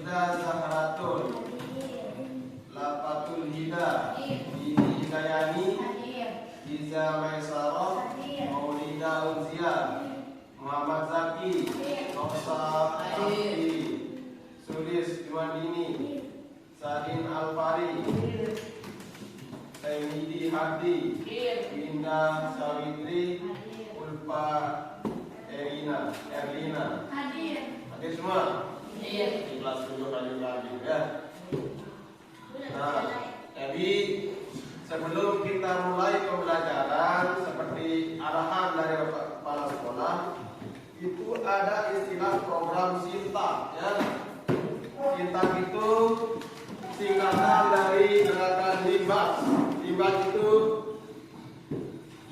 Hida Zahratun. Lapatul Hida. Dini Hidayani. Iza Maisarah. Maulida Unzia. Muhammad Zaki. Nosa Abdi. Sulis Juandini. Sahin Alfari. Sayyidi Hadi. Indah Sawitri. Ulfa Erlina. Hadir semua? Di kelas 7 lagi ya. Nah, jadi sebelum kita mulai pembelajaran seperti arahan dari kepala sekolah, itu ada istilah program Sintak ya. Sintak itu singkatan dari gerakan Limbas. Limbas itu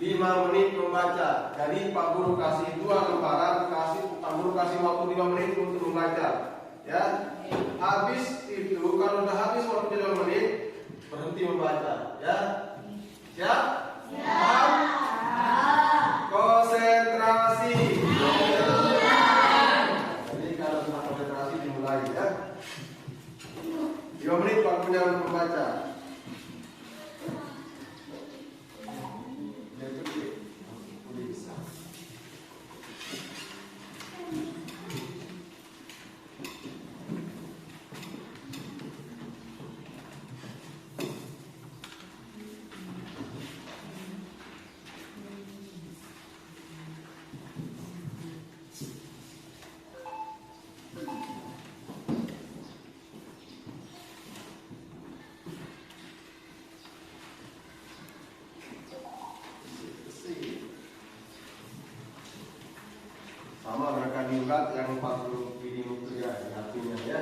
5 menit membaca. Jadi Pak Guru kasih 2 lembaran, Pak Guru kasih waktu 5 menit untuk membaca. Ya. Habis itu kalau sudah habis waktu 5 menit berhenti membaca. Ya. Siap? Siap. Konsentrasi. Jadi kalau sudah konsentrasi dimulai ya. 5 menit waktunya untuk membaca. Sama mereka diulat yang 40 video ya artinya ya.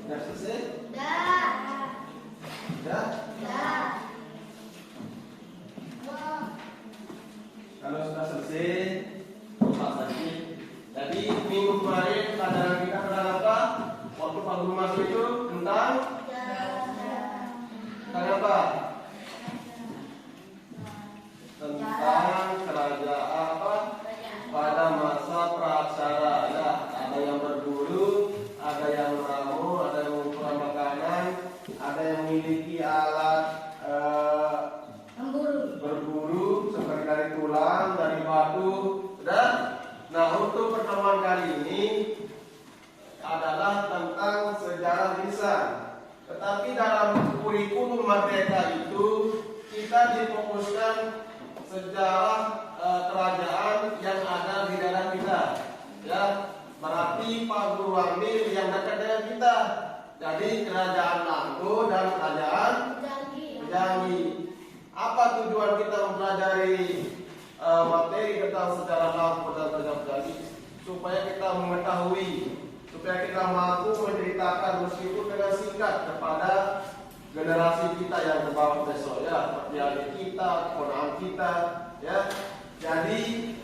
Sudah selesai? Dah. Sudah? Kalau sudah selesai, lupa tadi. Jadi minggu kemarin pelajaran kita tentang apa? Waktu Pak Guru masuk itu tentang apa? Tentang kerajaan apa? Pada masa praksara. Ya, ada yang berburu, ada yang meramu, ada yang mengumpulkan makanan, ada yang memiliki alat berburu seperti dari tulang, dari batu, sudah. Nah, untuk pertemuan kali ini adalah tentang sejarah lisan. Tetapi dalam kurikulum merdeka itu kita difokuskan sejarah kerajaan yang ada di daerah kita. Ya, berarti Pak Guru ambil yang dekat dengan kita. Jadi kerajaan Langko dan kerajaan Pejangi. Apa tujuan kita mempelajari materi tentang sejarah Langko dan kerajaan Pejangi? Supaya kita mengetahui, supaya kita mampu menceritakan meskipun dengan singkat kepada generasi kita yang terbawa besok, ya, seperti adik kita, ponakan kita, ya. Jadi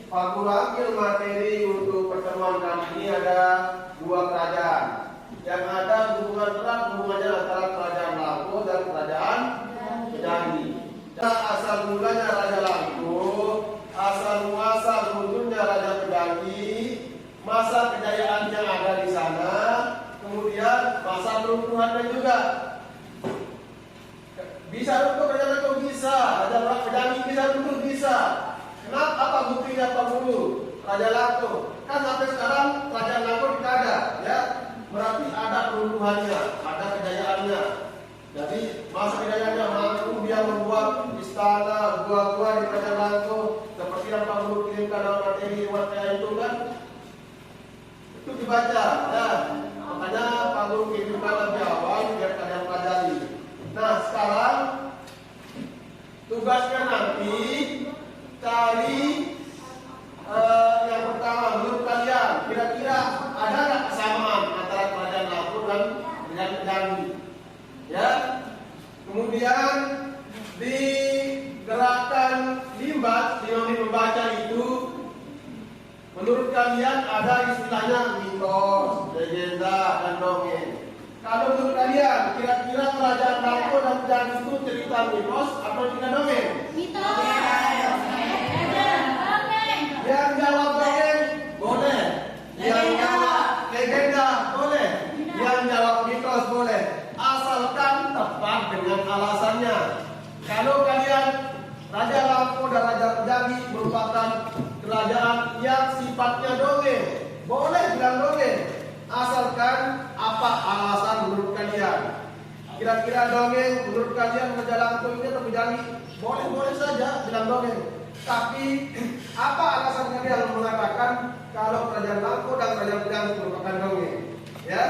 Pak Guru ambil materi untuk pertemuan kali ini ada dua kerajaan yang ada hubungannya antara kerajaan Langko dan kerajaan Pejangi. Asal mulanya Raja Langko, asal muasal munculnya Raja Pejangi, masa kejayaan yang ada di sana, kemudian masa peruntuhannya juga. Bisa runtuh Raja Langko, bisa. Raja Pejangi bisa runtuh, bisa. Kenapa? Apa buktinya Pak Guru? Raja Langko kan sampai sekarang kerajaan Langko tidak ada, ya. Berarti ada peruntuhannya, ada kejayaannya. Jadi masa kejayaannya mampu dia membuat istana, gua-gua di kerajaan Langko seperti yang Pak Guru kirimkan dalam materi WhatsApp itu kan. Itu dibaca, ya. Makanya Pak Guru kirimkan lebih awal biar kalian pelajari. Nah, sekarang tugasnya nanti cari yang pertama, menurut kalian kira-kira ada nggak kesamaan antara kerajaan Langko dan Pejangi? Ya. Kemudian di gerakan limbat dinamik membaca itu, menurut kalian ada istilahnya mitos, legenda, dan dongeng. Kalau menurut kalian kira-kira kerajaan Langko dan Pejangi itu cerita mitos atau cerita dongeng? Yang jawab dongeng boleh, yang jawab legenda boleh, yang jawab mitos boleh, asalkan tepat dengan alasannya. Kalau kalian Raja Langko dan Raja Pejangi merupakan kerajaan yang sifatnya dongeng, boleh bilang dongeng, asalkan apa alasan menurut kalian. Kira-kira dongeng menurut kalian Raja Langko ini atau Pejangi? Boleh saja bilang dongeng. Tapi apa alasan kalian mengatakan kalau kerajaan Langko dan kerajaan Pejangi merupakan dongeng? Ya,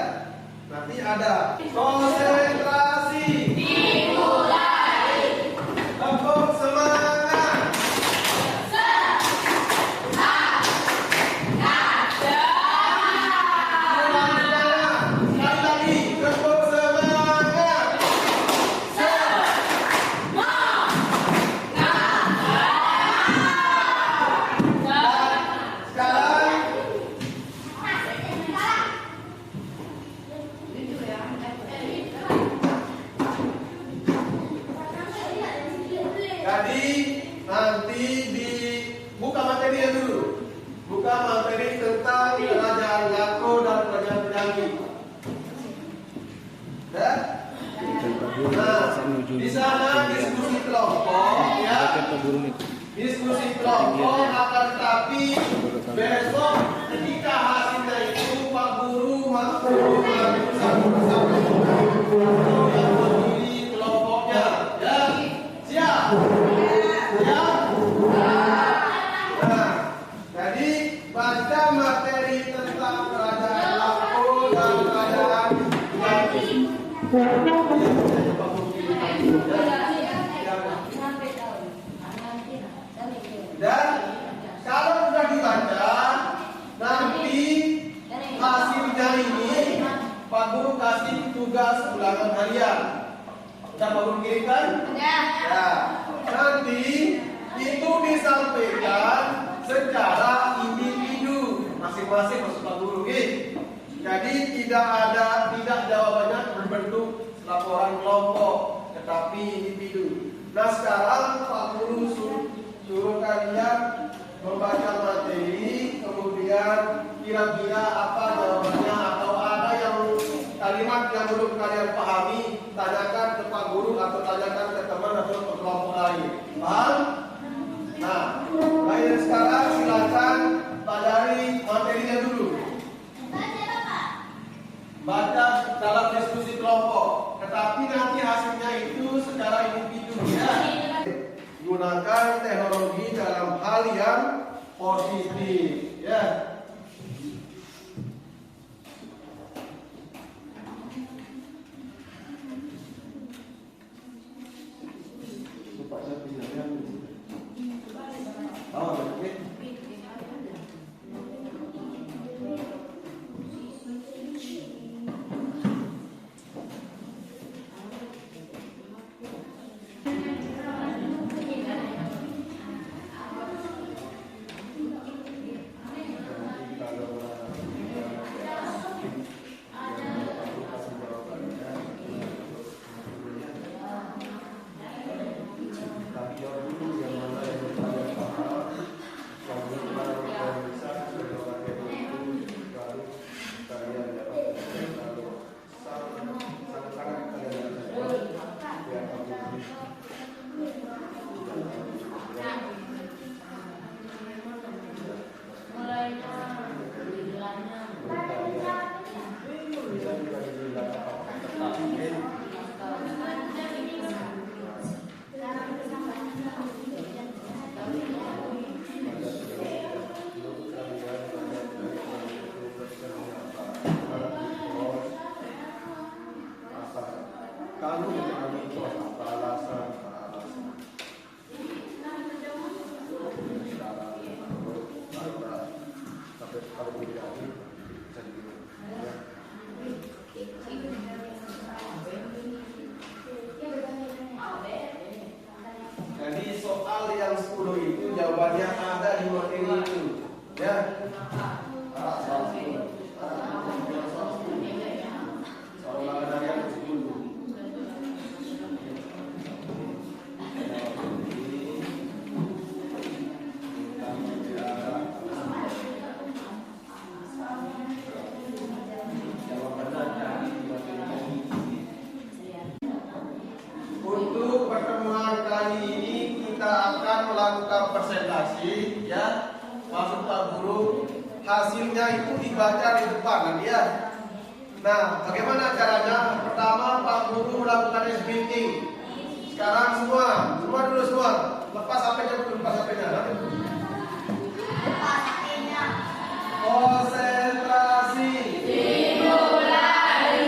nanti ada konsentrasi. Dimulai. Tepuk semangat. Sekali lagi, tepuk semangat. Jadi nanti buka materinya dulu. Buka materi tentang kerajaan Langko dan kerajaan Pejangi. Ya? Nah, di sana diskusi kelompok, ya. Diskusi kelompok akan tetapi Besok ketika hasilnya itu Pak Guru mengambil satu persatu yang berdiri kelompoknya. Ya, siap? Siap? Nah, jadi baca materi tentang kerajaan Lampung dan kerajaan Jambi. Dan kalau sudah dibaca, nanti hasilnya ini Pak Guru kasih tugas ulangan harian. Sudah Pak Guru kirimkan? Ya. Nanti itu disampaikan secara individu masing-masing maksud Pak Guru. Jadi tidak jawabannya berbentuk laporan kelompok, tetapi individu. Nah sekarang Pak Guru suruh kalian membaca materi, kemudian kira-kira apa jawabannya atau ada yang kalimat yang belum kalian pahami, tanyakan ke Pak Guru atau tanyakan ke teman atau ke kelompok lain. Paham? Nah, baik sekarang silakan pelajari materinya dulu. Baca dalam diskusi kelompok, tetapi nanti hasilnya itu secara individu ya. Gunakan teknologi dalam hal yang positif ya. Jadi soal yang 10 itu jawabannya ada di materi itu ya. Untuk pertemuan kali ini kita akan melakukan presentasi ya. Maksud Pak Guru hasilnya itu dibaca di depan nanti ya. Nah, bagaimana caranya? Pertama Pak Guru melakukan meeting. Sekarang semua dulu semua. Lepas HP-nya dulu, lepas HP-nya. Konsentrasi. Dimulai.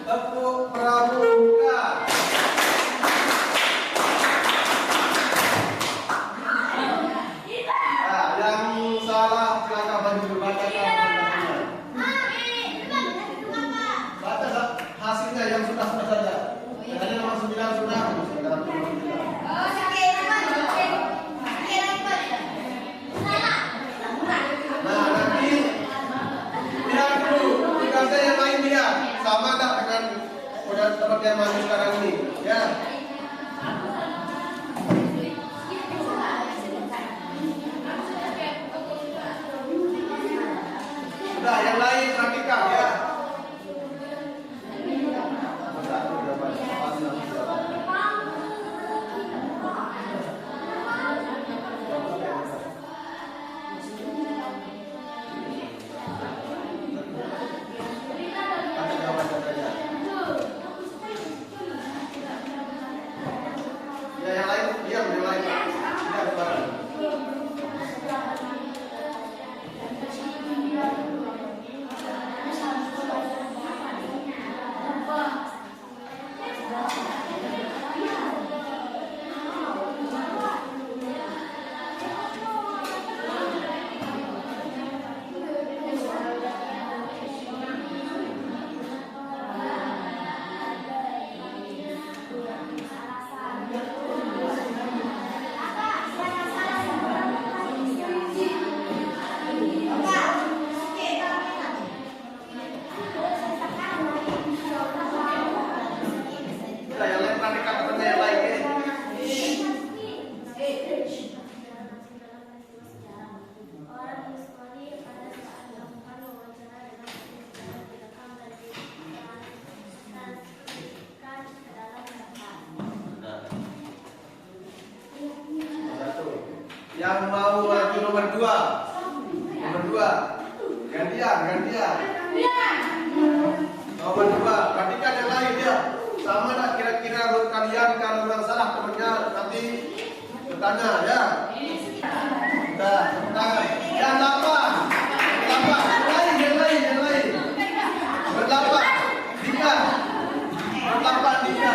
Tepuk pramuka. Hasilnya yang sudah saja. Yang nomor 9 sudah. Nah nanti lihat dulu tugasnya yang lain dia sama tak dengan teman yang maju sekarang ini ya. Sudah yang lain perhatikan ya. Yang mau maju nomor 2. Nomor 2. Gantian. Nomor 2. Perhatikan yang lain ya. Sama tak kira-kira menurut kalian? Kalau yang salah temannya nanti bertanya ya. Sudah, tepuk tangan. Yang 8. Yang lain. Berdelapan. 3. Berdelapan 3.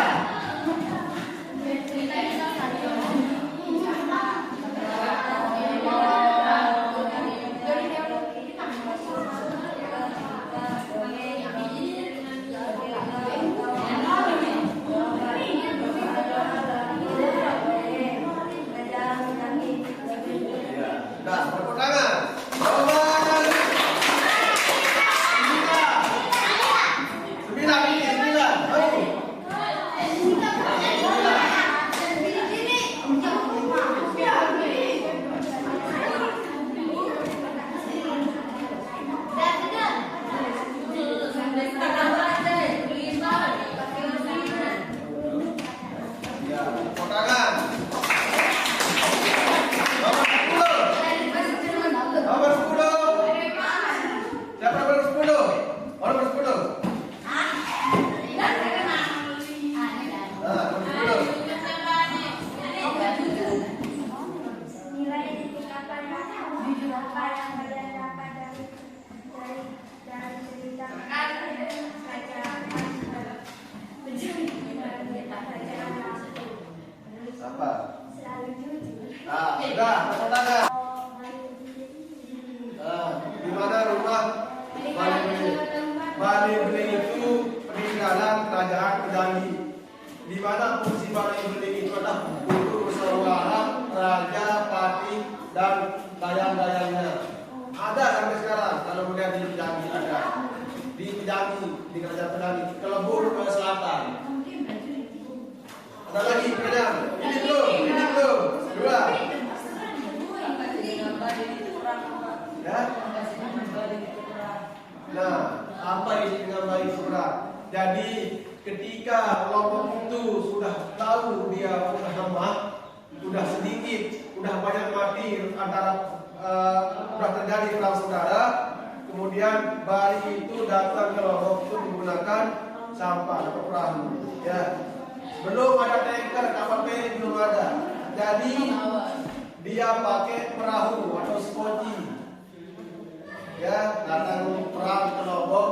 Di mana rumah Bali Bening itu peninggalan kerajaan Pedangi. Di mana fungsi Bali Bening itu adalah untuk bersuara raja, pati, dan dayang-dayangnya. Ada sampai sekarang kalau melihat di Pedangi ada. Di Pedangi, di kerajaan Pedangi, ke Lebur ke selatan. Ada lagi Pedangi. Ini belum. 2. Ya. Nah, apa isi dengan baik surah? Jadi ketika Lombok itu sudah tahu dia sudah lemah, sudah sedikit, sudah banyak mati antara sudah terjadi perang saudara, kemudian Bali itu datang ke Lombok itu menggunakan sampah atau perahu. Ya, belum ada tanker, kapal feri belum ada. Jadi dia pakai perahu atau skoci. Ya, datang perang ke Lombok,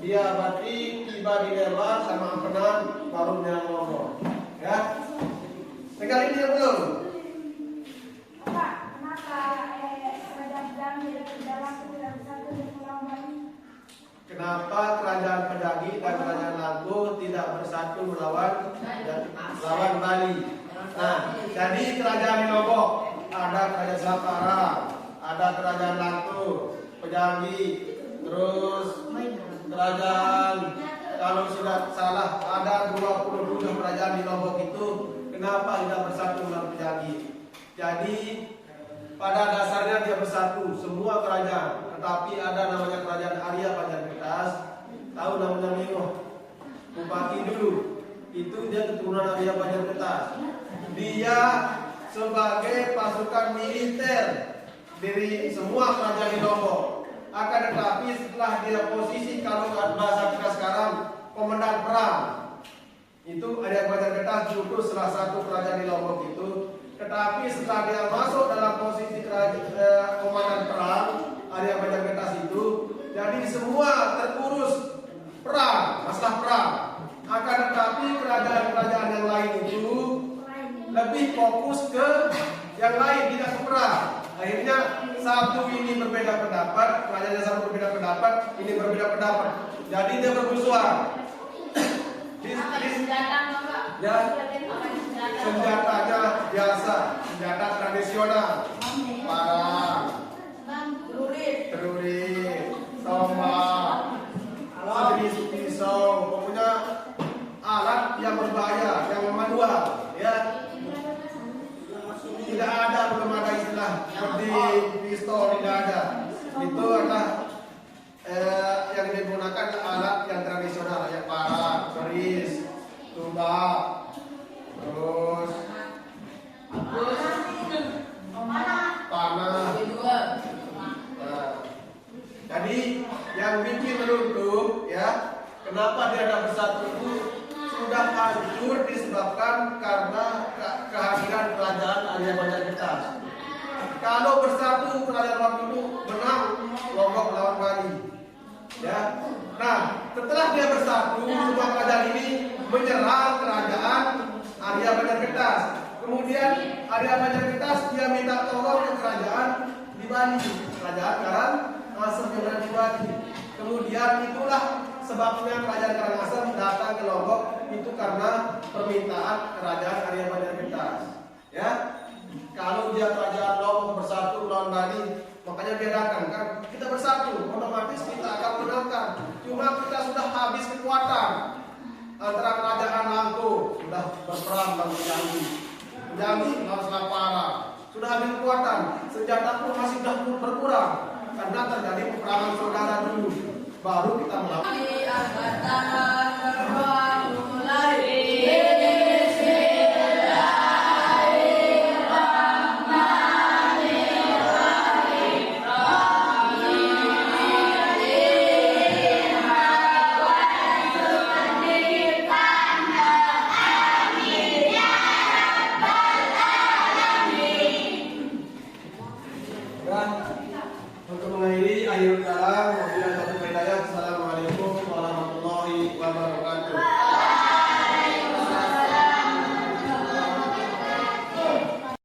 dia berarti tiba di Lembang sama Ampenan baru menyerang Lombok. Ya, pegang ini belum? Kenapa kerajaan Pedangi dan kerajaan Lampung tidak bersatu melawan Bali? Nah, jadi kerajaan di Lombok ada kerajaan Sapara, ada kerajaan Lampung, Pedangi, terus kerajaan, kalau sudah salah ada 27 kerajaan di Lombok itu. Kenapa tidak bersatu dengan Pedangi? Jadi pada dasarnya dia bersatu semua kerajaan, tetapi ada namanya kerajaan Arya Banjarnegara. Tahu namanya Mengoh, Bupati dulu itu dia keturunan Arya Banjarnegara. Dia sebagai pasukan militer dari semua kerajaan di Lombok. Akan tetapi setelah dia posisi, kalau bahasa kita sekarang, komandan perang, itu Arya Banjarnegara diutus salah satu kerajaan di Lombok itu. Tetapi setelah dia masuk dalam posisi komandan perang Arya Banjarnegara itu, jadi semua terurus perang, masalah perang. Akan tetapi kerajaan-kerajaan yang lain itu lebih fokus ke yang lain, tidak ke perang. Akhirnya satu ini berbeda pendapat, kerajaan yang satu berbeda pendapat, ini berbeda pendapat. Jadi dia bermusuhan. Ya, senjatanya biasa, senjata tradisional, parang, celurit, tombak, sejenis pisau, pokoknya alat yang berbahaya, yang manual, ya. Tidak ada, belum ada istilah seperti pistol, tidak ada. Itu adalah yang digunakan alat yang tradisional, ya, parang, keris, tumbak, terus Jadi yang bikin runtuh ya, kenapa dia ada bersatu itu sudah hancur disebabkan karena kehadiran kerajaan Arya Banjarnegara. Kalau bersatu kerajaan waktu itu menang Lombok lawan Bali. Ya. Nah, setelah dia bersatu, semua kerajaan ini menyerang kerajaan Arya Banjarnegara. Kemudian Arya Banjarnegara dia minta tolong ke kerajaan di Bali, kerajaan Karangasem yang ada di Bali. Kemudian itulah sebabnya kerajaan Karangasem datang ke Lombok itu karena permintaan kerajaan Arya Banjarnegara. Ya, kalau dia kerajaan Lombok bersatu melawan Bali, makanya dia datang kan, kita bersatu, otomatis kita akan menangkan. Cuma kita sudah habis kekuatan antara kerajaan Langko sudah berperang dan Jambi lawan Selapara sudah habis kekuatan, senjata pun masih sudah berkurang karena terjadi peperangan saudara dulu, baru kita melawan.